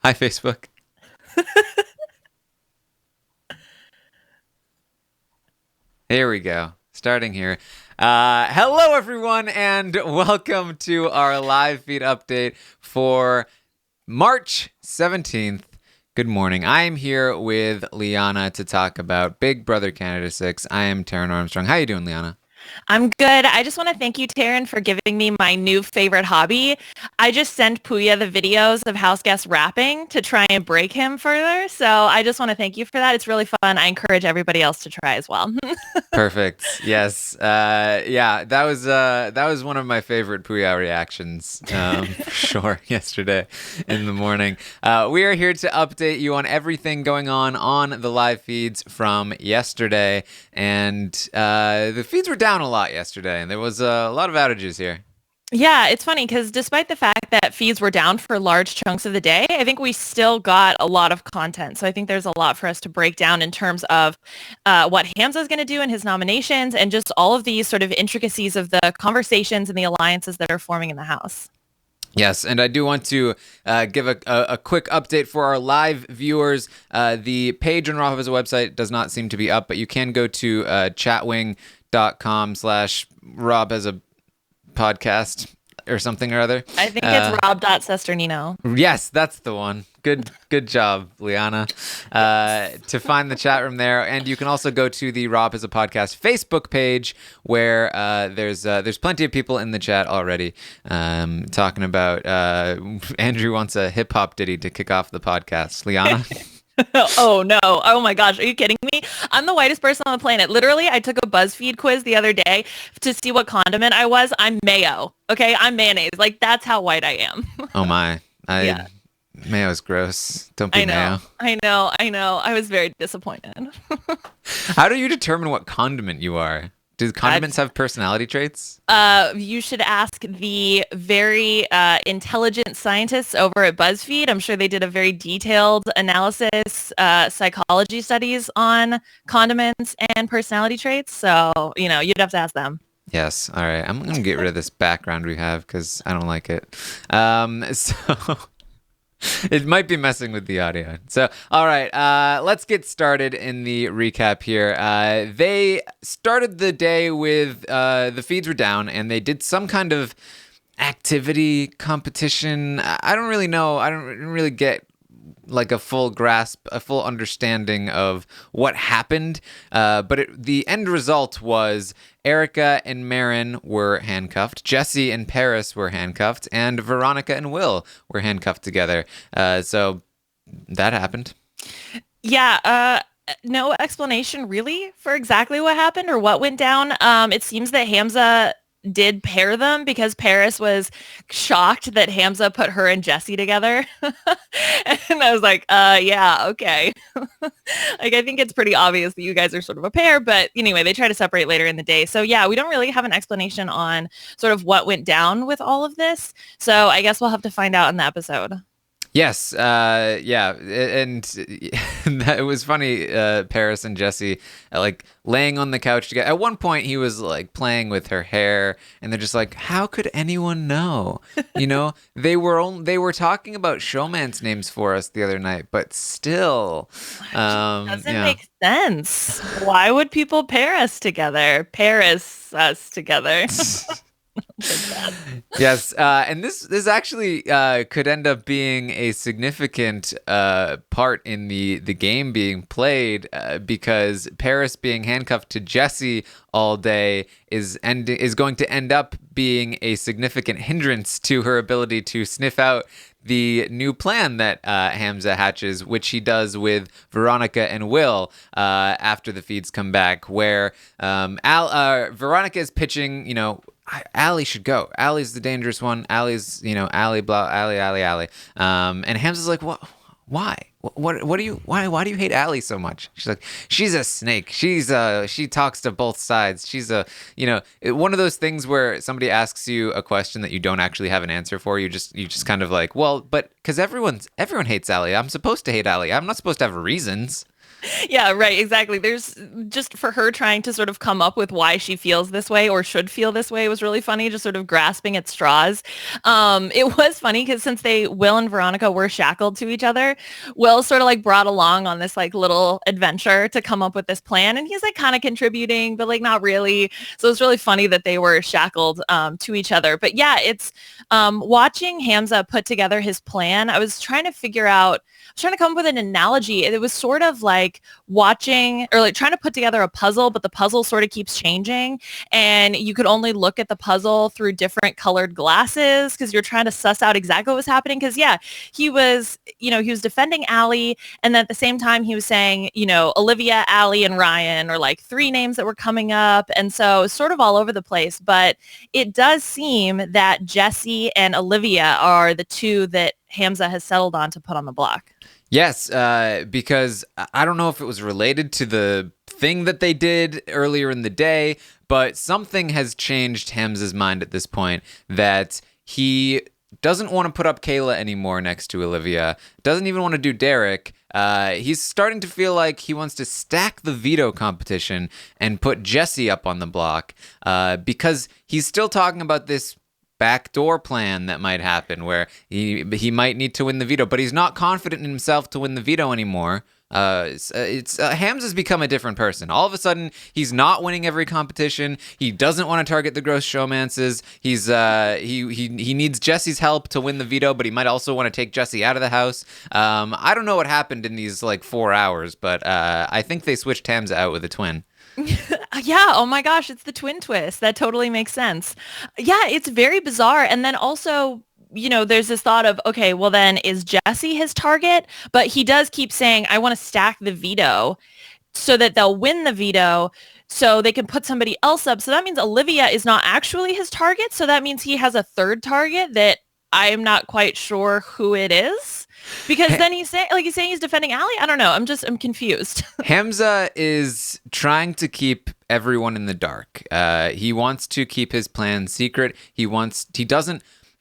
Hi, Facebook. Here we go. Starting here. Hello, everyone, and welcome to our live feed update for March 17th. Good morning. I am here with Liana to talk about Big Brother Canada 6. I am Taran Armstrong. How you doing, Liana? I'm good. I just want to thank you, Taryn, for giving me my new favorite hobby. I just sent Puya the videos of house guests rapping to try and break him further. So I just want to thank you for that. It's really fun. I encourage everybody else to try as well. Perfect. Yes. Yeah. That was one of my favorite Puya reactions, for sure. Yesterday in the morning. We are here to update you on everything going on the live feeds from yesterday, and the feeds were down a lot yesterday, and there was a lot of outages here. Yeah, it's funny because despite the fact that feeds were down for large chunks of the day, I think we still got a lot of content. So I think there's a lot for us to break down in terms of what Hamza is going to do in his nominations and just all of these sort of intricacies of the conversations and the alliances that are forming in the House. Yes, and I do want to give a quick update for our live viewers. The page on RHAP-ups website does not seem to be up, but you can go to chatwing.com/Rob as a podcast or something or other. I think it's rob.sesternino. Yes, that's the one. Good job, Liana. To find the chat room there, and you can also go to the Rob as a Podcast Facebook page, where there's plenty of people in the chat already talking about. Andrew wants a hip hop ditty to kick off the podcast. Liana. Oh no. Oh my gosh. Are you kidding me? I'm the whitest person on the planet. Literally, I took a BuzzFeed quiz the other day to see what condiment I was. I'm mayo. Okay. I'm mayonnaise. Like that's how white I am. Oh my. Yeah. Mayo's gross. Don't be I know. mayo. I know. I was very disappointed. How do you determine what condiment you are? Do condiments have personality traits? You should ask the very intelligent scientists over at BuzzFeed. I'm sure they did a very detailed analysis, psychology studies on condiments and personality traits. So, you'd have to ask them. Yes. All right. I'm going to get rid of this background we have because I don't like it. So it might be messing with the audio. So, all right. Let's get started in the recap here. They started the day with the feeds were down, and they did some kind of activity competition. I don't really know. I don't really get like a full grasp, a full understanding of what happened. But the end result was Erica and Marin were handcuffed, Jesse and Paris were handcuffed, and Veronica and Will were handcuffed together. So that happened. Yeah, no explanation really for exactly what happened or what went down. It seems that Hamza did pair them because Paris was shocked that Hamza put her and Jesse together. And I was like, yeah, okay. Like, I think it's pretty obvious that you guys are sort of a pair, but anyway, they try to separate later in the day. So yeah, we don't really have an explanation on sort of what went down with all of this. So I guess we'll have to find out in the episode. Yes, yeah, and it was funny. Paris and Jesse like laying on the couch together. At one point, he was like playing with her hair, and they're just like, "How could anyone know?" They were talking about showman's names for us the other night, but still, doesn't make sense. Why would people pair us together? Paris us together. Yes, and this actually could end up being a significant part in the game being played because Paris being handcuffed to Jesse all day is going to end up being a significant hindrance to her ability to sniff out the new plan that Hamza hatches, which he does with Veronica and Will after the feeds come back, where Veronica is pitching, Allie should go. Allie's the dangerous one. Allie's, Allie, blah, Allie. And Hamza's like, what? Why? What do you? Why do you hate Allie so much? She's like, she's a snake. She talks to both sides. She's one of those things where somebody asks you a question that you don't actually have an answer for. You just kind of like, well, but because everyone hates Allie. I'm supposed to hate Allie. I'm not supposed to have reasons. Yeah, right, exactly. There's just for her trying to sort of come up with why she feels this way or should feel this way was really funny, just sort of grasping at straws. It was funny because since Will and Veronica were shackled to each other, Will sort of like brought along on this like little adventure to come up with this plan. And he's like kind of contributing, but like not really. So it's really funny that they were shackled to each other. But yeah, it's watching Hamza put together his plan. I was trying to figure out, I was trying to come up with an analogy. It was sort of like watching or like trying to put together a puzzle, but the puzzle sort of keeps changing and you could only look at the puzzle through different colored glasses because you're trying to suss out exactly what was happening. Because yeah, he was defending Allie, and then at the same time he was saying, Olivia, Allie, and Ryan are like three names that were coming up. And so it's sort of all over the place, but it does seem that Jesse and Olivia are the two that Hamza has settled on to put on the block. Yes, because I don't know if it was related to the thing that they did earlier in the day, but something has changed Hamza's mind at this point that he doesn't want to put up Kayla anymore next to Olivia, doesn't even want to do Derek. He's starting to feel like he wants to stack the veto competition and put Jesse up on the block because he's still talking about this backdoor plan that might happen where he might need to win the veto, but he's not confident in himself to win the veto anymore. Hamza's become a different person. All of a sudden, he's not winning every competition. He doesn't want to target the gross showmances. He needs Jesse's help to win the veto, but he might also want to take Jesse out of the house. I don't know what happened in these like 4 hours, but I think they switched Hamza out with a twin. Yeah, oh my gosh, it's the twin twist. That totally makes sense. Yeah, it's very bizarre. And then also, there's this thought of, okay, well then is Jesse his target? But he does keep saying, I want to stack the veto so that they'll win the veto so they can put somebody else up. So that means Olivia is not actually his target. So that means he has a third target that I am not quite sure who it is. Because then he's saying he's defending Allie. I don't know. I'm confused. Hamza is trying to keep everyone in the dark. He wants to keep his plan secret.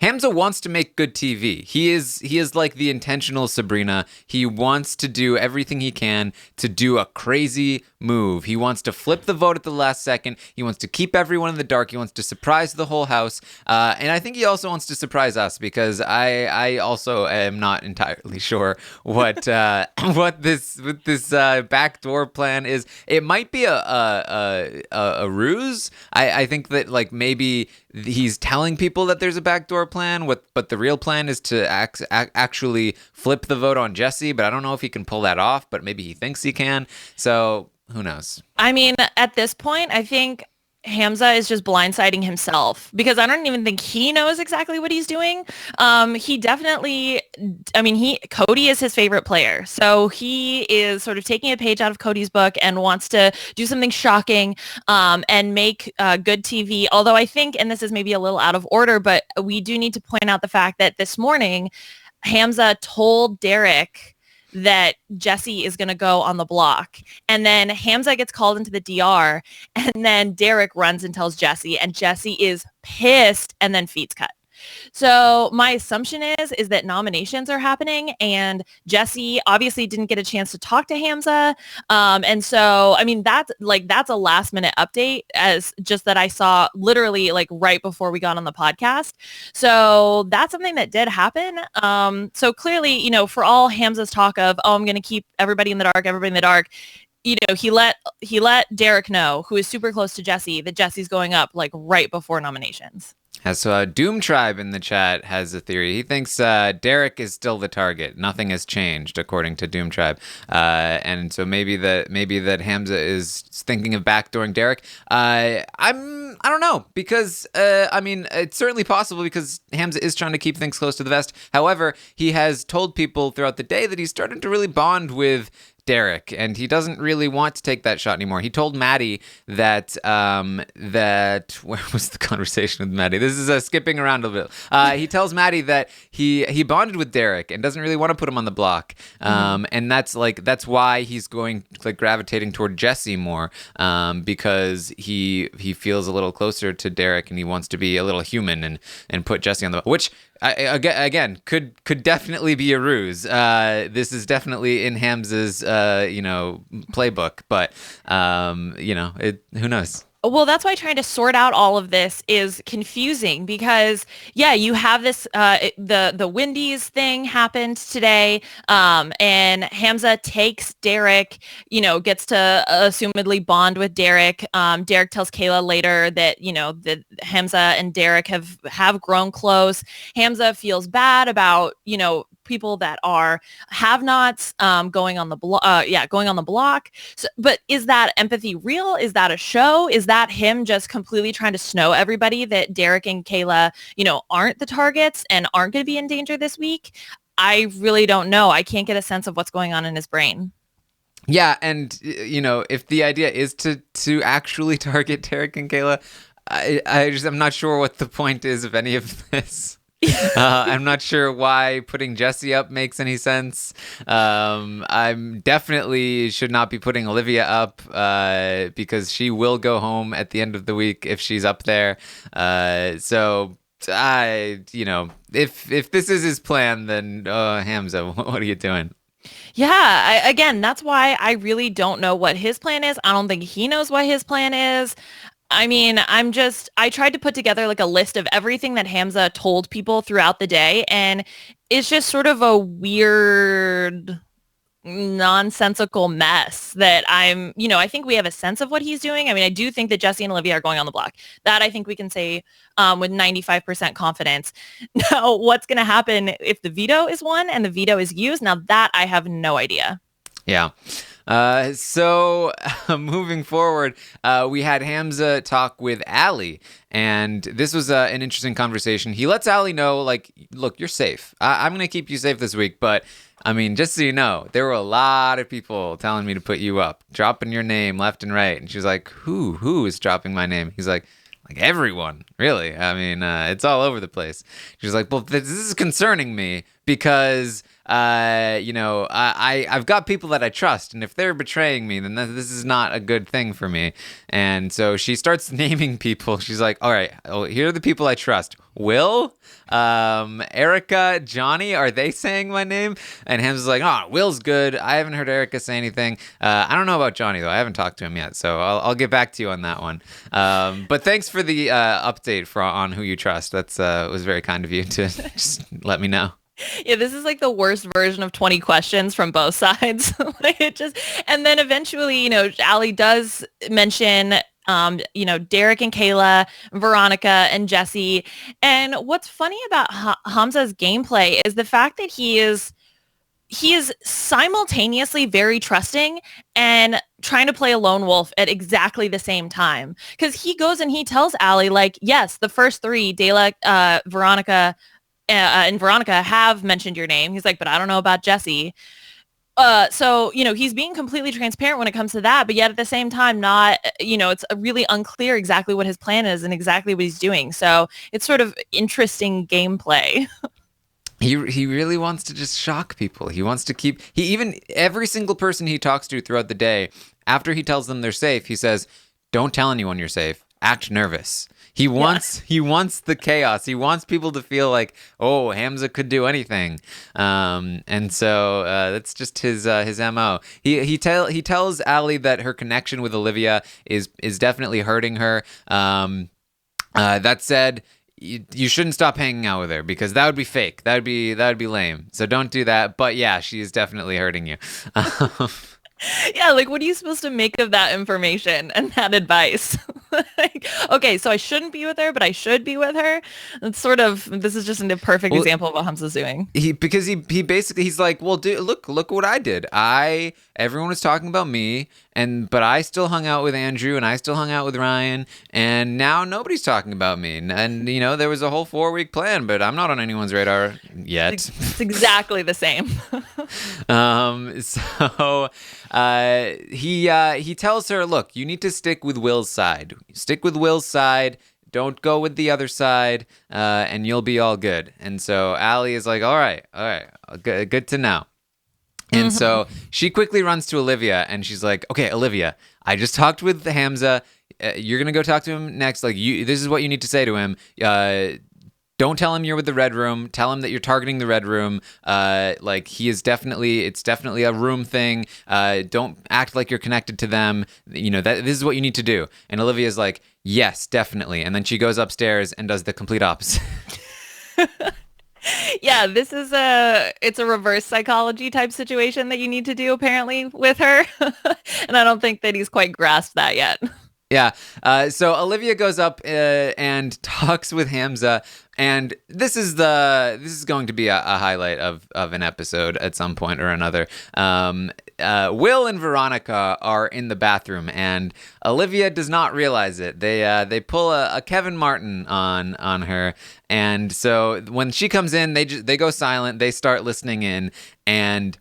Hamza wants to make good TV. He is like the intentional Sabrina. He wants to do everything he can to do a crazy move. He wants to flip the vote at the last second. He wants to keep everyone in the dark. He wants to surprise the whole house. And I think he also wants to surprise us because I also am not entirely sure what this backdoor plan is. It might be a ruse. I think that like maybe he's telling people that there's a backdoor plan, but the real plan is to actually flip the vote on Jesse, but I don't know if he can pull that off, but maybe he thinks he can. So who knows? I mean, at this point, I think Hamza is just blindsiding himself because I don't even think he knows exactly what he's doing. He definitely, Cody is his favorite player. So he is sort of taking a page out of Cody's book and wants to do something shocking and make good TV. Although I think, and this is maybe a little out of order, but we do need to point out the fact that this morning, Hamza told Derek that Jesse is going to go on the block. And then Hamza gets called into the DR and then Derek runs and tells Jesse and Jesse is pissed and then feeds cut. So my assumption is that nominations are happening and Jesse obviously didn't get a chance to talk to Hamza. And so, I mean, that's a last minute update as just that I saw literally like right before we got on the podcast. So that's something that did happen. So clearly, for all Hamza's talk of, oh, I'm going to keep everybody in the dark, he let Derek know, who is super close to Jesse, that Jesse's going up like right before nominations. So Doom Tribe in the chat has a theory. He thinks Derek is still the target. Nothing has changed, according to Doom Tribe. And so maybe that Hamza is thinking of backdooring Derek. I don't know because it's certainly possible because Hamza is trying to keep things close to the vest. However, he has told people throughout the day that he's starting to really bond with Derek, and he doesn't really want to take that shot anymore. He told Maddie that where was the conversation with Maddie? This is skipping around a bit. He tells Maddie that he bonded with Derek and doesn't really want to put him on the block. And that's why he's going like gravitating toward Jesse more, because he feels a little closer to Derek and he wants to be a little human and put Jesse on the, which Again, could definitely be a ruse. This is definitely in Hamza's playbook, but who knows? Well, that's why trying to sort out all of this is confusing because, yeah, you have this the Wendy's thing happened today, and Hamza takes Derek, gets to assumedly bond with Derek. Derek tells Kayla later that that Hamza and Derek have grown close. Hamza feels bad about people that are have-nots going on the going on the block. So, but is that empathy real? Is that a show? Is that him just completely trying to snow everybody that Derek and Kayla, aren't the targets and aren't going to be in danger this week? I really don't know. I can't get a sense of what's going on in his brain. Yeah, and if the idea is to actually target Derek and Kayla, I'm not sure what the point is of any of this. I'm not sure why putting Jesse up makes any sense. I'm definitely should not be putting Olivia up because she will go home at the end of the week if she's up there. So if this is his plan, then Hamza, what are you doing? Yeah, again, that's why I really don't know what his plan is. I don't think he knows what his plan is. I mean, I tried to put together like a list of everything that Hamza told people throughout the day, and it's just sort of a weird, nonsensical mess that I think we have a sense of what he's doing. I mean, I do think that Jesse and Olivia are going on the block. That I think we can say with 95% confidence. Now, what's going to happen if the veto is won and the veto is used? Now, that I have no idea. Yeah. So moving forward, we had Hamza talk with Allie, and this was an interesting conversation. He lets Allie know, like, look, you're safe. I'm going to keep you safe this week, but I mean, just so you know, there were a lot of people telling me to put you up, dropping your name left and right. And she's like, who is dropping my name? He's like everyone, really. I mean, it's all over the place. She's like, well, this is concerning me because, I've got people that I trust, and if they're betraying me, then this is not a good thing for me. And so she starts naming people. She's like, all right, here are the people I trust. Will, Erica, Johnny, are they saying my name? And Hamza's like, oh, Will's good. I haven't heard Erica say anything. I don't know about Johnny, though. I haven't talked to him yet, so I'll get back to you on that one. But thanks for the update on who you trust. That's was very kind of you to just let me know. Yeah, this is like the worst version of 20 questions from both sides. And then eventually, Allie does mention Derek and Kayla, Veronica and Jesse. And what's funny about Hamza's gameplay is the fact that he is simultaneously very trusting and trying to play a lone wolf at exactly the same time. Because he goes and he tells Allie, like, yes, the first three, Dela, Veronica, and Veronica have mentioned your name. He's like, but I don't know about Jesse. So, he's being completely transparent when it comes to that, but yet at the same time, not, it's really unclear exactly what his plan is and exactly what he's doing. So it's sort of interesting gameplay. He really wants to just shock people. He wants to every single person he talks to throughout the day, after he tells them they're safe, he says, don't tell anyone you're safe. Act nervous. He wants the chaos. He wants people to feel like, oh, Hamza could do anything, and so that's just his MO. He tells Allie that her connection with Olivia is definitely hurting her. That said, you shouldn't stop hanging out with her because that would be fake. That would be lame. So don't do that. But yeah, she is definitely hurting you. Yeah, like what are you supposed to make of that information and that advice? Like, okay, so I shouldn't be with her, but I should be with her. It's sort of, this is just a perfect example of what Hamza's doing. He basically, he's like, well, dude, look what I did. Everyone was talking about me, but I still hung out with Andrew and I still hung out with Ryan, and now nobody's talking about me. And there was a whole 4-week plan, but I'm not on anyone's radar yet. It's exactly the same. So he tells her, look, you need to stick with Will's side. Stick with Will's side. Don't go with the other side, and you'll be all good. And so Allie is like, all right, good to know. And so she quickly runs to Olivia, and she's like, okay, Olivia, I just talked with Hamza. You're going to go talk to him next. Like, this is what you need to say to him. don't tell him you're with the Red Room. Tell him that you're targeting the Red Room. Like it's definitely a room thing. Don't act like you're connected to them. You know, that this is what you need to do. And Olivia's like, yes, definitely. And then she goes upstairs and does the complete opposite. Yeah, it's a reverse psychology type situation that you need to do apparently with her. And I don't think that he's quite grasped that yet. Yeah. So Olivia goes up and talks with Hamza, and this is going to be a highlight of an episode at some point or another. Will and Veronica are in the bathroom, and Olivia does not realize it. They pull a Kevin Martin on her, and so when she comes in, they go silent. They start listening in, and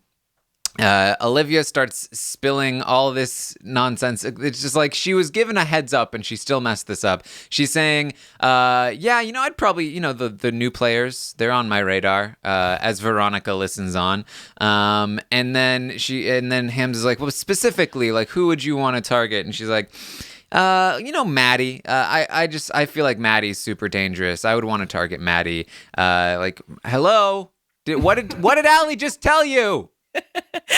Olivia starts spilling all this nonsense. It's just like she was given a heads up and she still messed this up. She's saying, yeah, I'd probably, the new players, they're on my radar, as Veronica listens on. And then Hamza's like, well, specifically, like, who would you want to target? And she's like, Maddie. I feel like Maddie's super dangerous. I would want to target Maddie. Like, hello? What did Allie just tell you?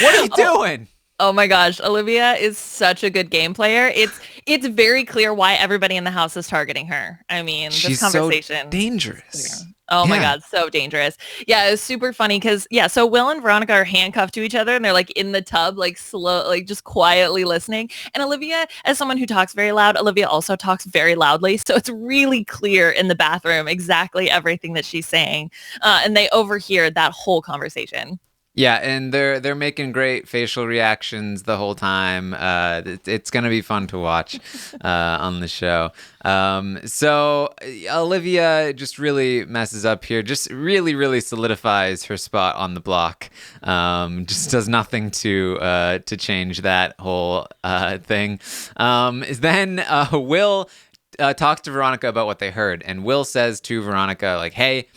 What are you doing? Oh my gosh, Olivia is such a good game player. It's very clear why everybody in the house is targeting her. I mean, she's this conversation. So dangerous. Oh my God, so dangerous. Yeah, it was super funny because, so Will and Veronica are handcuffed to each other and they're like in the tub, like slow, like just quietly listening. And Olivia, as someone who talks very loud, Olivia also talks very loudly. So it's really clear in the bathroom exactly everything that she's saying. And they overhear that whole conversation. Yeah, and they're making great facial reactions the whole time. It's gonna be fun to watch on the show. So Olivia just really messes up here. Just really, really solidifies her spot on the block. Just does nothing to change that whole thing. Then Will talks to Veronica about what they heard, and Will says to Veronica, like, "Hey,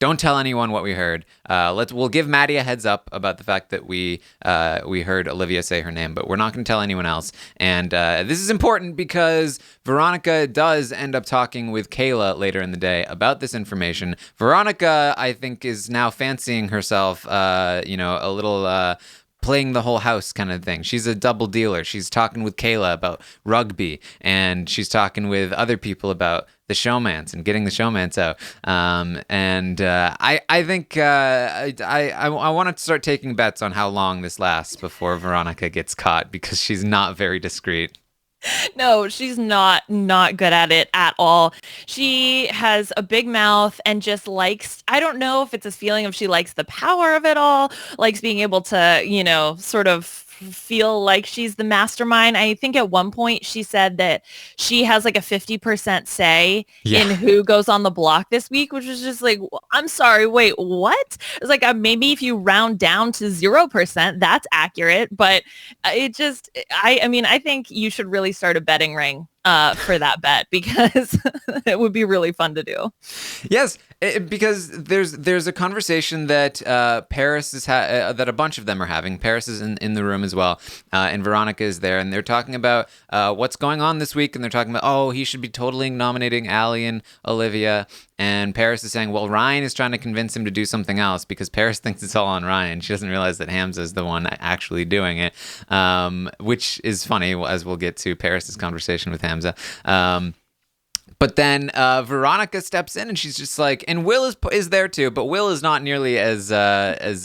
don't tell anyone what we heard. We'll give Maddie a heads up about the fact that we heard Olivia say her name, but we're not going to tell anyone else. And this is important because Veronica does end up talking with Kayla later in the day about this information. Veronica, I think, is now fancying herself, a little playing the whole house kind of thing. She's a double dealer. She's talking with Kayla about rugby, and she's talking with other people about the showmance and getting the showmance out. I think I want to start taking bets on how long this lasts before Veronica gets caught, because she's not very discreet. No, she's not good at it at all. She has a big mouth and just likes, I don't know if it's a feeling of she likes the power of it all, likes being able to, sort of feel like she's the mastermind. I think at one point she said that she has like a 50% say in who goes on the block this week, which was just like, I'm sorry, wait, what? It's like, maybe if you round down to 0%, that's accurate. But I think you should really start a betting ring for that bet, because it would be really fun to do. Yes, because there's a conversation that Paris is that a bunch of them are having. Paris is in the room as well, and Veronica is there, and they're talking about what's going on this week, and they're talking about, he should be totally nominating Allie and Olivia. And Paris is saying, well, Ryan is trying to convince him to do something else, because Paris thinks it's all on Ryan. She doesn't realize that Hamza is the one actually doing it, which is funny, as we'll get to Paris's conversation with Hamza. But then Veronica steps in, and she's just like, and Will is there too, but Will is not nearly as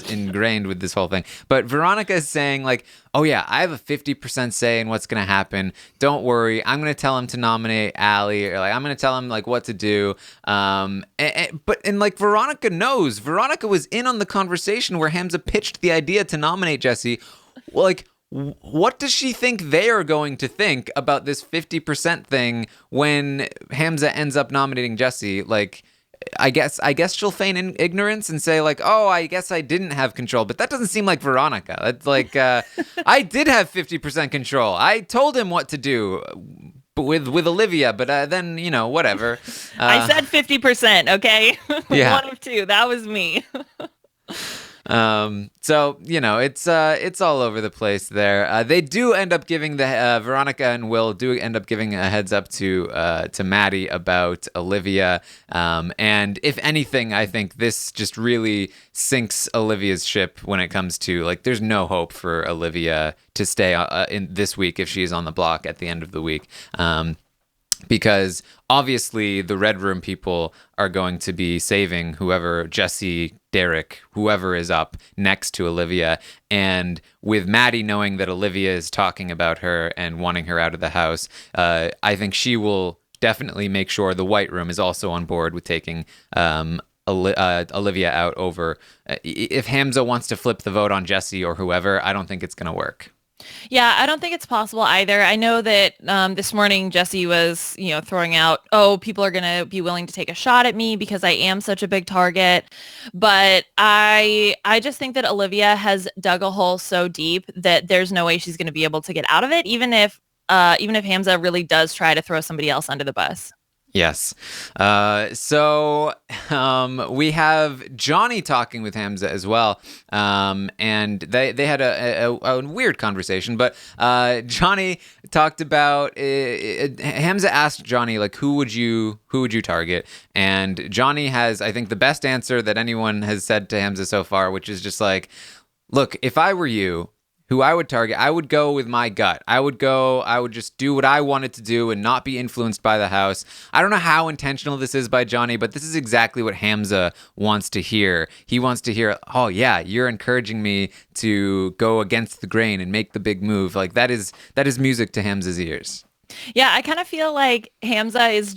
ingrained with this whole thing. But Veronica is saying, like, oh yeah, I have a 50% say in what's going to happen. Don't worry, I'm going to tell him to nominate Allie, or like I'm going to tell him like what to do. But Veronica knows. Veronica was in on the conversation where Hamza pitched the idea to nominate Jesse. Well, like, what does she think they are going to think about this 50% thing when Hamza ends up nominating Jesse? Like, I guess she'll feign ignorance and say like, oh, I guess I didn't have control. But that doesn't seem like Veronica. It's like, I did have 50% control. I told him what to do with Olivia, but then, whatever. I said 50%, okay? Yeah. One of two. That was me. So it's all over the place there. They do end up giving Veronica and Will do end up giving a heads up to Maddie about Olivia. And if anything, I think this just really sinks Olivia's ship when it comes to like, there's no hope for Olivia to stay in this week if she's on the block at the end of the week. Because obviously the Red Room people are going to be saving whoever, Jesse, Derek, whoever is up next to Olivia. And with Maddie knowing that Olivia is talking about her and wanting her out of the house, I think she will definitely make sure the White Room is also on board with taking Olivia out over. If Hamza wants to flip the vote on Jesse or whoever, I don't think it's going to work. Yeah, I don't think it's possible either. I know that this morning Jesse was, throwing out, oh, people are going to be willing to take a shot at me because I am such a big target. But I just think that Olivia has dug a hole so deep that there's no way she's going to be able to get out of it, even if Hamza really does try to throw somebody else under the bus. Yes. So we have Johnny talking with Hamza as well. And they had a weird conversation, but Johnny talked about Hamza asked Johnny, like, who would you target? And Johnny has, I think, the best answer that anyone has said to Hamza so far, which is just like, look, if I were you, who I would target, I would go with my gut. I would just do what I wanted to do and not be influenced by the house. I don't know how intentional this is by Johnny, but this is exactly what Hamza wants to hear. He wants to hear, oh yeah, you're encouraging me to go against the grain and make the big move. Like that is music to Hamza's ears. Yeah, I kind of feel like Hamza is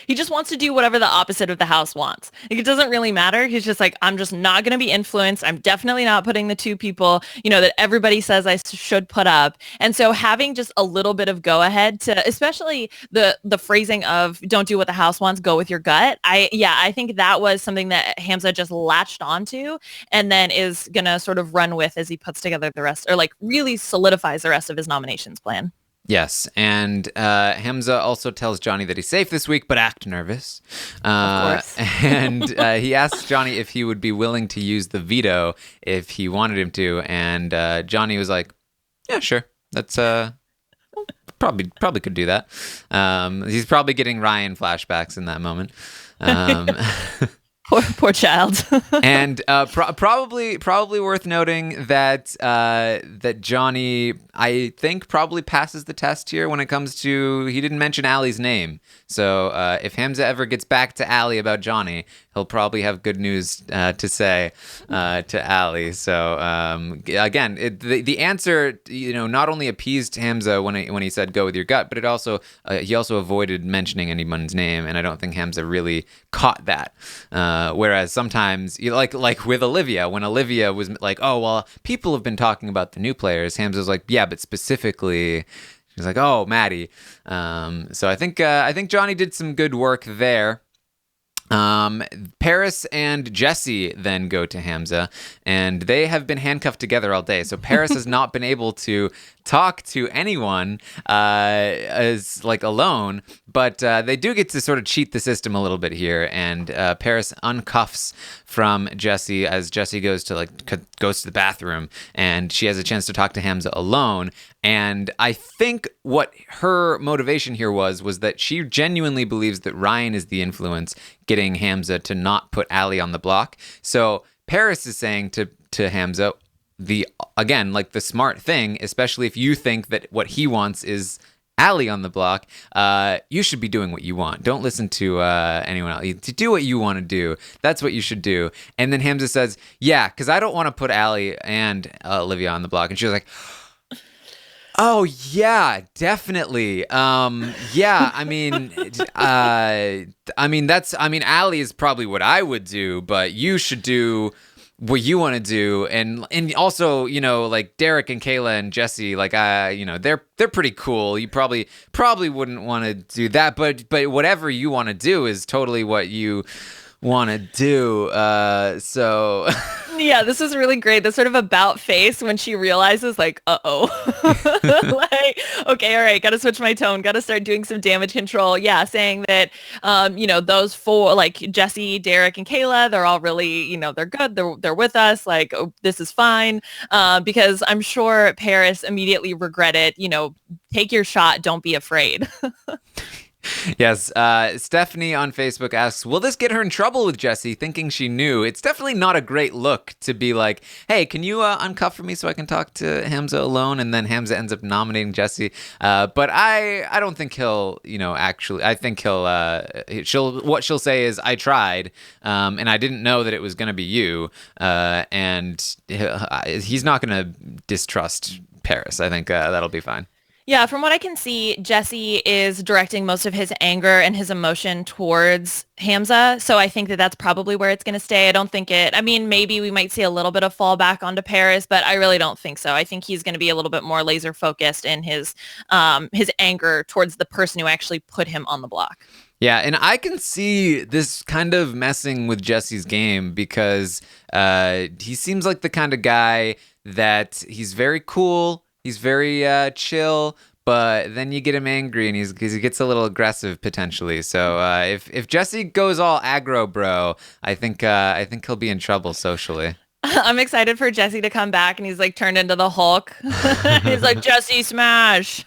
he just wants to do whatever the opposite of the house wants. Like, it doesn't really matter. He's just like, I'm just not going to be influenced. I'm definitely not putting the two people, that everybody says I should put up. And so having just a little bit of go ahead to, especially the phrasing of don't do what the house wants, go with your gut. I think that was something that Hamza just latched onto and then is going to sort of run with as he puts together the rest, or like really solidifies the rest of his nominations plan. Yes, and Hamza also tells Johnny that he's safe this week, but act nervous. Of course. And he asks Johnny if he would be willing to use the veto if he wanted him to, and Johnny was like, "Yeah, sure. That's probably could do that." He's probably getting Ryan flashbacks in that moment. Poor child. And probably worth noting that Johnny, I think, probably passes the test here when it comes to, he didn't mention Allie's name. So if Hamza ever gets back to Allie about Johnny, he'll probably have good news to say to Allie. So again, the answer, not only appeased Hamza when he said go with your gut, but it also he also avoided mentioning anyone's name, and I don't think Hamza really caught that. Whereas sometimes, like with Olivia, when Olivia was like, oh, well, people have been talking about the new players, Hamza's like, yeah, but specifically, she's like, oh, Maddie. So I think Johnny did some good work there. Paris and Jesse then go to Hamza, and they have been handcuffed together all day. So Paris has not been able to talk to anyone as like alone, but they do get to sort of cheat the system a little bit here. And Paris uncuffs from Jesse as Jesse goes to the bathroom, and she has a chance to talk to Hamza alone. And I think what her motivation here was that she genuinely believes that Ryan is the influence getting Hamza to not put Allie on the block. So Paris is saying to Hamza, the smart thing, especially if you think that what he wants is Allie on the block, you should be doing what you want. Don't listen to anyone else. To do what you want to do. That's what you should do. And then Hamza says, yeah, because I don't want to put Allie and Olivia on the block. And she was like, oh yeah, definitely. Yeah, Allie is probably what I would do, but you should do what you want to do. And also, like Derek and Kayla and Jesse, they're pretty cool. You probably wouldn't want to do that, but whatever you want to do is totally what you want to do. So Yeah, this is really great. The sort of about face when she realizes like, uh-oh. Like, okay, all right, gotta switch my tone, gotta start doing some damage control. Yeah, saying that those four, like Jesse, Derek, and Kayla, they're all really, they're good. They're with us. Like, oh, this is fine. Because I'm sure Paris immediately regretted, take your shot, don't be afraid. Yes, Stephanie on Facebook asks, will this get her in trouble with Jesse, thinking she knew? It's definitely not a great look to be like, hey, can you uncuff for me so I can talk to Hamza alone? And then Hamza ends up nominating Jesse. But I don't think he'll, actually, I think what she'll say is, I tried, and I didn't know that it was going to be you. And he's not going to distrust Paris. I think that'll be fine. Yeah, from what I can see, Jesse is directing most of his anger and his emotion towards Hamza. So I think that that's probably where it's going to stay. I don't think maybe we might see a little bit of fallback onto Paris, but I really don't think so. I think he's going to be a little bit more laser focused in his anger towards the person who actually put him on the block. Yeah, and I can see this kind of messing with Jesse's game because he seems like the kind of guy that he's very cool. He's very chill, but then you get him angry and he gets a little aggressive potentially. So if Jesse goes all aggro, bro, I think he'll be in trouble socially. I'm excited for Jesse to come back and he's like turned into the Hulk. He's like, Jesse smash.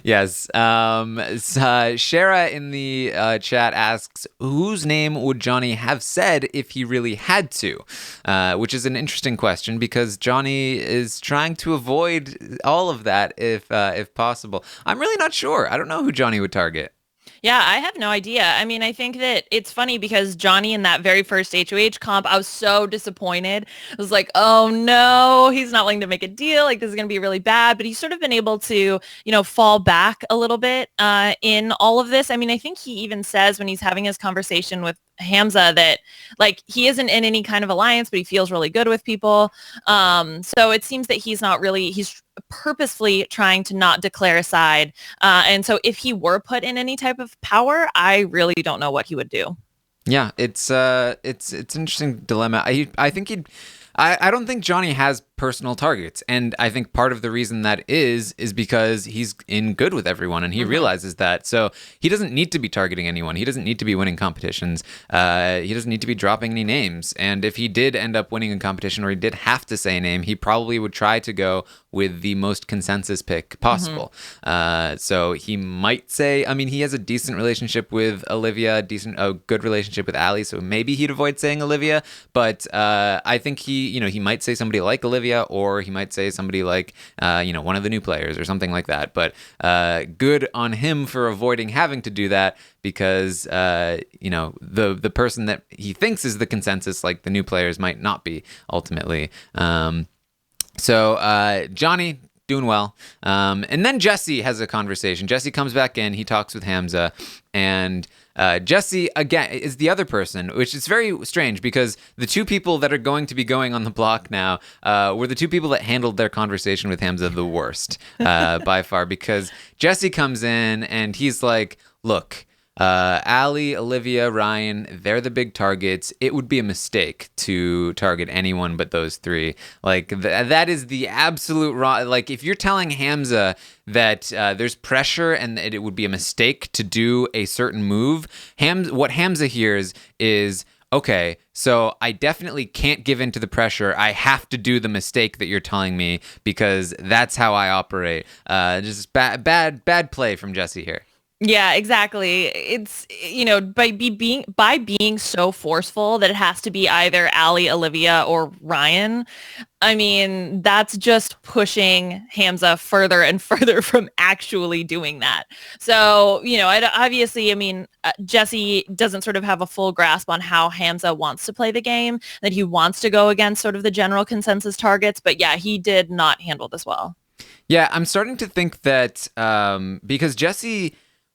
Yes. Shara in the chat asks, whose name would Johnny have said if he really had to? Which is an interesting question because Johnny is trying to avoid all of that if possible. I'm really not sure. I don't know who Johnny would target. Yeah, I have no idea. I mean, I think that it's funny because Johnny in that very first HOH comp, I was so disappointed. I was like, oh no, he's not willing to make a deal. Like this is going to be really bad. But he's sort of been able to, fall back a little bit in all of this. I mean, I think he even says when he's having his conversation with Hamza that like he isn't in any kind of alliance, but he feels really good with people. So it seems that he's purposefully trying to not declare a side. And so if he were put in any type of power, I really don't know what he would do. Yeah, it's an interesting dilemma. I don't think Johnny has personal targets, and I think part of the reason that is because he's in good with everyone, and he realizes that. So he doesn't need to be targeting anyone. He doesn't need to be winning competitions. He doesn't need to be dropping any names. And if he did end up winning a competition, or he did have to say a name, he probably would try to go with the most consensus pick possible. So he might say, I mean, he has a decent relationship with Olivia, a good relationship with Ali, so maybe he'd avoid saying Olivia. But I think he might say somebody like Olivia, or he might say somebody like, one of the new players or something like that. But good on him for avoiding having to do that because, the person that he thinks is the consensus, like the new players, might not be ultimately. So Johnny doing well. And then Jesse has a conversation. Jesse comes back in. He talks with Hamza, and Jesse, again, is the other person, which is very strange because the two people that are going to be going on the block now were the two people that handled their conversation with Hamza the worst by far, because Jesse comes in and he's like, look, Ali, Olivia, Ryan, they're the big targets. It would be a mistake to target anyone but those three. Like, that is the absolute wrong. Like, if you're telling Hamza that there's pressure and that it would be a mistake to do a certain move, what Hamza hears is, okay, so I definitely can't give in to the pressure. I have to do the mistake that you're telling me because that's how I operate. Just bad play from Jesse here. Yeah, exactly. It's, by being so forceful that it has to be either Ali, Olivia, or Ryan. I mean, that's just pushing Hamza further and further from actually doing that. So, obviously, Jesse doesn't sort of have a full grasp on how Hamza wants to play the game, that he wants to go against sort of the general consensus targets. But yeah, he did not handle this well. Yeah, I'm starting to think that because Jesse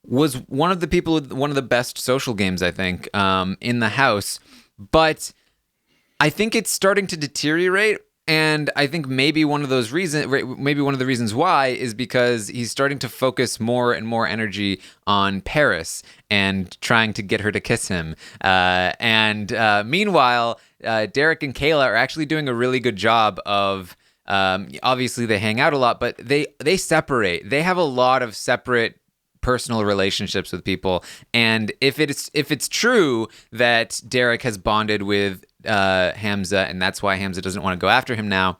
was one of the people with one of the best social games, I think, in the house. But I think it's starting to deteriorate. And I think maybe one of the reasons why is because he's starting to focus more and more energy on Paris and trying to get her to kiss him. And meanwhile, Derek and Kayla are actually doing a really good job of. Obviously, they hang out a lot, but they separate. They have a lot of separate personal relationships with people. And if it's true that Derek has bonded with Hamza, and that's why Hamza doesn't want to go after him now,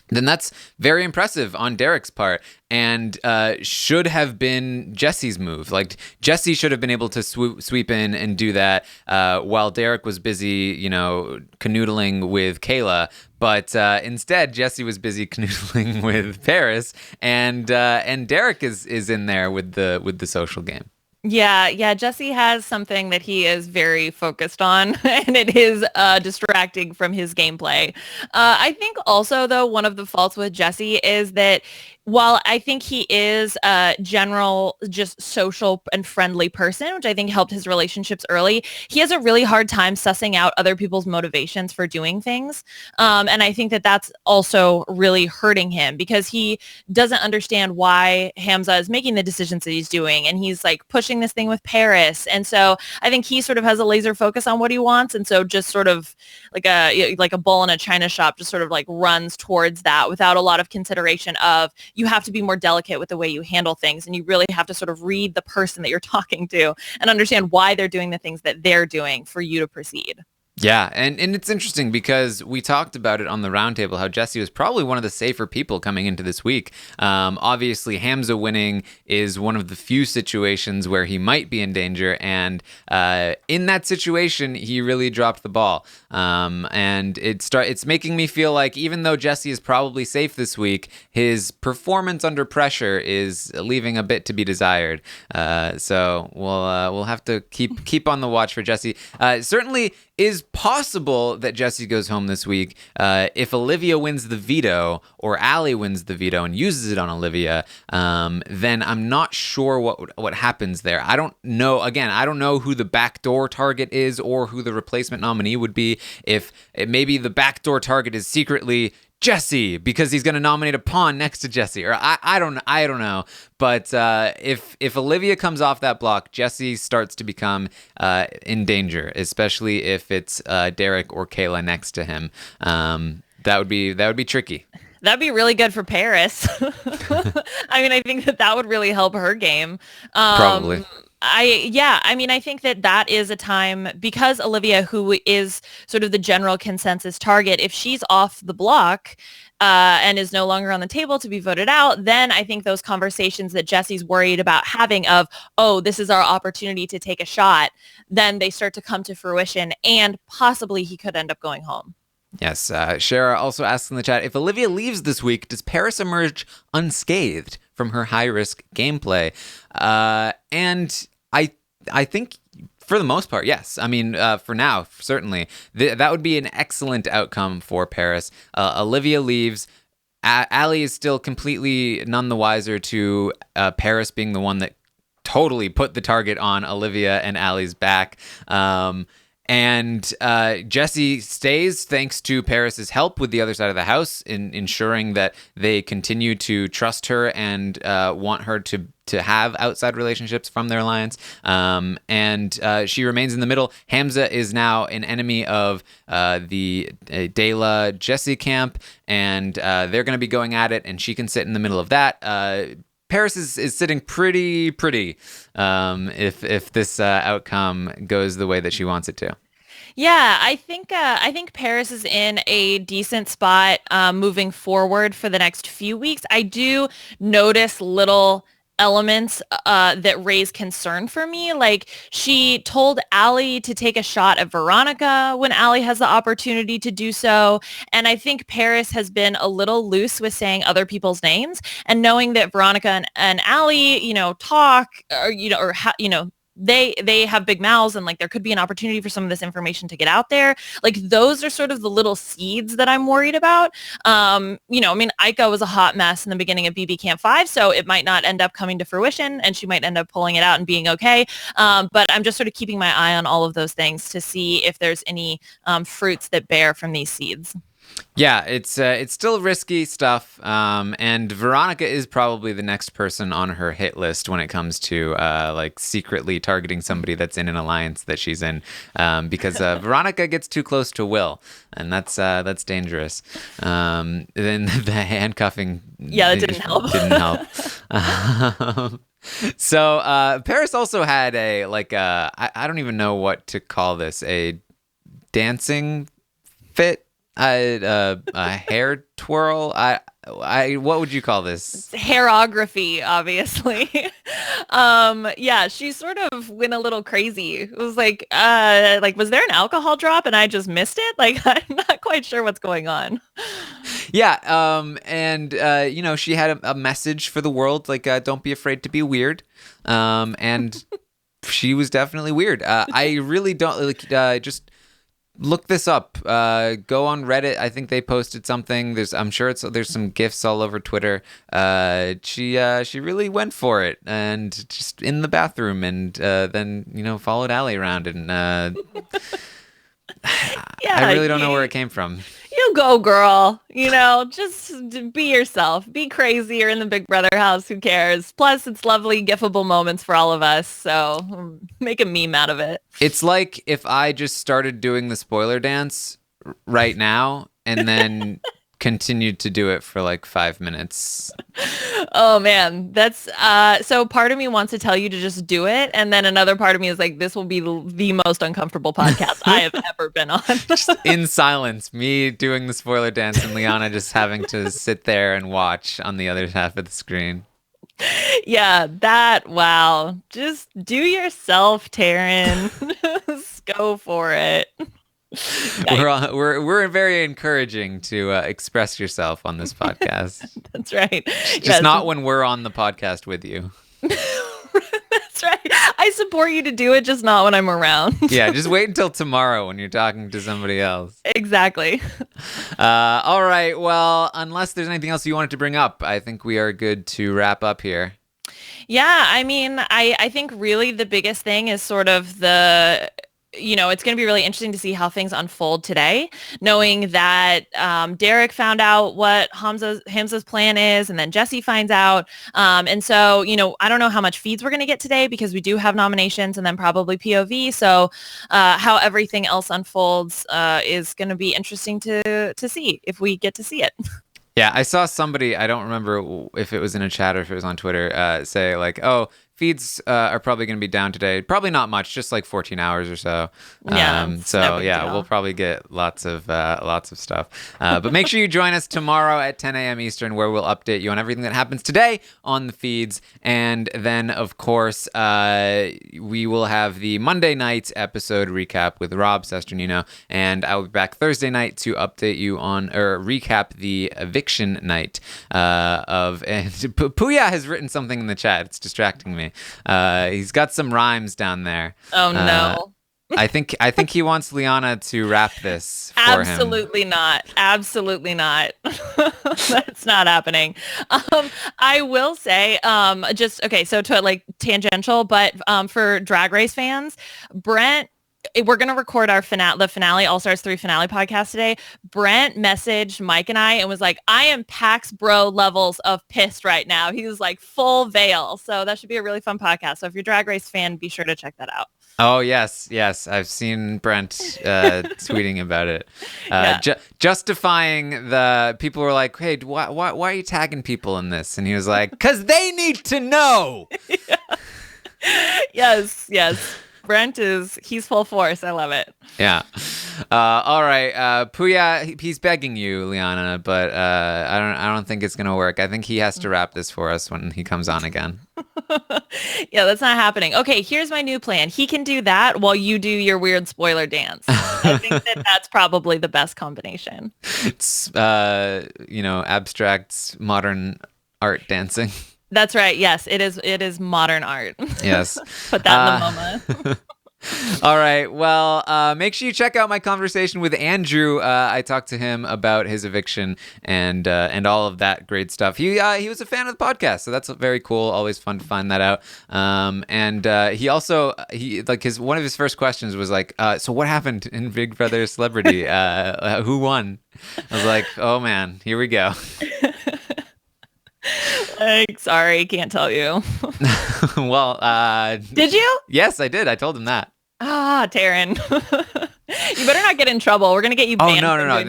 then that's very impressive on Derek's part, and should have been Jesse's move. Like, Jesse should have been able to sweep in and do that while Derek was busy, canoodling with Kayla. But instead, Jesse was busy canoodling with Paris, and Derek is in there with the social game. Yeah, Jesse has something that he is very focused on, and it is distracting from his gameplay. I think also, though, one of the faults with Jesse is that while I think he is a general, just social and friendly person, which I think helped his relationships early, he has a really hard time sussing out other people's motivations for doing things. And I think that that's also really hurting him because he doesn't understand why Hamza is making the decisions that he's doing. And he's like pushing this thing with Paris. And so I think he sort of has a laser focus on what he wants. And so just sort of like a bull in a china shop, just sort of like runs towards that without a lot of consideration of, you have to be more delicate with the way you handle things, and you really have to sort of read the person that you're talking to and understand why they're doing the things that they're doing for you to proceed. Yeah, and it's interesting because we talked about it on the roundtable, how Jesse was probably one of the safer people coming into this week. Obviously, Hamza winning is one of the few situations where he might be in danger, and in that situation, he really dropped the ball. And it's making me feel like even though Jesse is probably safe this week, his performance under pressure is leaving a bit to be desired. So we'll have to keep on the watch for Jesse. Certainly is possible that Jesse goes home this week if Olivia wins the veto or Allie wins the veto and uses it on Olivia. Then I'm not sure what happens there. I don't know. Again, I don't know who the backdoor target is or who the replacement nominee would be. If maybe the backdoor target is secretly Jesse because he's going to nominate a pawn next to Jesse, or I don't know. But if Olivia comes off that block, Jesse starts to become in danger, especially if it's Derek or Kayla next to him. That would be tricky. That'd be really good for Paris. I mean, I think that would really help her game. Probably. I think that is a time, because Olivia, who is sort of the general consensus target, if she's off the block and is no longer on the table to be voted out, then I think those conversations that Jesse's worried about having of, oh, this is our opportunity to take a shot, then they start to come to fruition, and possibly he could end up going home. Yes. Shara also asks in the chat, if Olivia leaves this week, does Paris emerge unscathed from her high-risk gameplay? And I think for the most part, yes. I mean, for now, certainly. That would be an excellent outcome for Paris. Olivia leaves. Allie is still completely none the wiser to Paris being the one that totally put the target on Olivia and Allie's back. And Jesse stays thanks to Paris's help with the other side of the house in ensuring that they continue to trust her and want her to have outside relationships from their alliance. And she remains in the middle. Hamza is now an enemy of the Dela Jesse camp, and they're going to be going at it, and she can sit in the middle of that. Paris is sitting pretty if this outcome goes the way that she wants it to. Yeah, I think Paris is in a decent spot moving forward for the next few weeks. I do notice little elements that raise concern for me. Like, she told Allie to take a shot at Veronica when Allie has the opportunity to do so. And I think Paris has been a little loose with saying other people's names, and knowing that Veronica and Allie, talk they have big mouths, and like there could be an opportunity for some of this information to get out there. Like, those are sort of the little seeds that I'm worried about. Aika was a hot mess in the beginning of BB Camp 5, so it might not end up coming to fruition, and she might end up pulling it out and being okay. But I'm just sort of keeping my eye on all of those things to see if there's any fruits that bear from these seeds. Yeah, it's still risky stuff, and Veronica is probably the next person on her hit list when it comes to like secretly targeting somebody that's in an alliance that she's in, because Veronica gets too close to Will, and that's dangerous. Then the handcuffing, Yeah, that didn't help. Didn't help. So Paris also had I don't even know what to call this, a dancing fit. A hair twirl. What would you call this? Hairography, obviously. Yeah, she sort of went a little crazy. It was like, was there an alcohol drop and I just missed it? Like, I'm not quite sure what's going on. Yeah. And she had a message for the world, like, don't be afraid to be weird. And she was definitely weird. I really don't just. Look this up. Go on Reddit. I think they posted something. I'm sure there's some GIFs all over Twitter. She really went for it, and just in the bathroom, and then followed Allie around, and yeah, I really don't know where it came from. You go, girl. Just be yourself. Be crazy. You're in the Big Brother house. Who cares? Plus, it's lovely, gifable moments for all of us. So make a meme out of it. It's like if I just started doing the spoiler dance right now and then continued to do it for like 5 minutes. Oh man, that's so part of me wants to tell you to just do it, and then another part of me is like, this will be the most uncomfortable podcast I have ever been on. Just in silence, me doing the spoiler dance and Liana just having to sit there and watch on the other half of the screen. Yeah, wow. Just do yourself, Taran. Just go for it. We're very encouraging to express yourself on this podcast. That's right. Just not when we're on the podcast with you. That's right. I support you to do it, just not when I'm around. Yeah, just wait until tomorrow when you're talking to somebody else. Exactly. All right. Well, unless there's anything else you wanted to bring up, I think we are good to wrap up here. Yeah, I mean, I think really the biggest thing is sort of it's going to be really interesting to see how things unfold today, knowing that Derek found out what Hamza's plan is, and then Jesse finds out. And so, I don't know how much feeds we're going to get today because we do have nominations and then probably POV. So how everything else unfolds is going to be interesting to see if we get to see it. Yeah, I saw somebody, I don't remember if it was in a chat or if it was on Twitter, say like, oh, feeds are probably going to be down today. Probably not much, just like 14 hours or so. Yeah. So yeah, we'll probably get lots of stuff. But make sure you join us tomorrow at 10 a.m. Eastern, where we'll update you on everything that happens today on the feeds. And then, of course, we will have the Monday night episode recap with Rob Sesternino, and I will be back Thursday night to update you on or recap the eviction night of. And Puya has written something in the chat. It's distracting me. He's got some rhymes down there. Oh no. I think he wants Liana to rap this for Absolutely him. Not. Absolutely not. That's not happening. I will say, so to like tangential, but for Drag Race fans, Brent, we're going to record the finale, All Stars 3 finale podcast today. Brent messaged Mike and I and was like, I am Pax Bro levels of pissed right now. He was like full veil. So that should be a really fun podcast. So if you're a Drag Race fan, be sure to check that out. Oh, yes. I've seen Brent tweeting about it. Justifying the people were like, hey, why are you tagging people in this? And he was like, because they need to know. Yes. Brent he's full force. I love it. Yeah. All right. Puya, he's begging you, Liana, but I don't think it's gonna work. I think he has to wrap this for us when he comes on again. Yeah, that's not happening. Okay, here's my new plan. He can do that while you do your weird spoiler dance. I think that's probably the best combination. It's abstract modern art dancing. That's right. Yes, it is modern art. Yes. Put that in the MoMA. All right. Well, make sure you check out my conversation with Andrew. I talked to him about his eviction and all of that great stuff. He was a fan of the podcast, so that's very cool. Always fun to find that out. And he also one of his first questions was like, so what happened in Big Brother Celebrity? Who won? I was like, oh man, here we go. Like, sorry, can't tell you. Well, did you? Yes, I did. I told him that. Ah, Taran. You better not get in trouble. We're gonna get you Oh banned. no.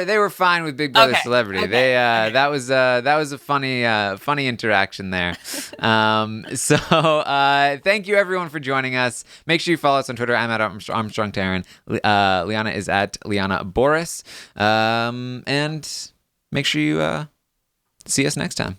They were fine with Big Brother Celebrity. Okay. That was a funny interaction there. So thank you everyone for joining us. Make sure you follow us on Twitter. I'm at Armstrong Taran. Liana is at Liana Boris. And make sure you see us next time.